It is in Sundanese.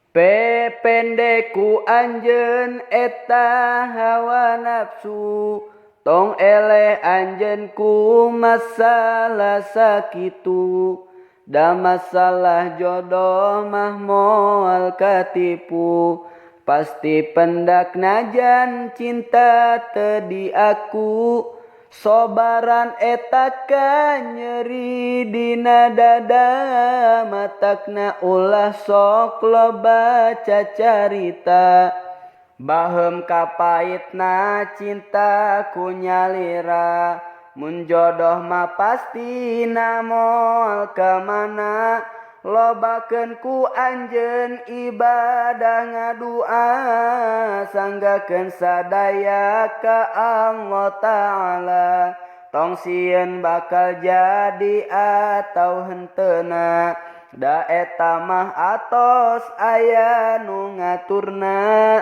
Pendeku anjeun eta hawa nafsu, tong eleh anjeun ku masalah sakitu. Da masalah jodoh mah moal katipu, pasti pendak najan cinta teu di aku. Sobaran eta ka nyeri dina dada, matakna ulah sok loba cacarita. Baheum kapaitna cinta ku nyalira, mun jodoh mah pastina moal ka mana. Lobakeun ku anjeun ibadah ngadua, sanggakeun sadaya ka Allah Ta'ala. Tong sieun bakal jadi atau henteuna, da eta mah atos aya nu ngaturna.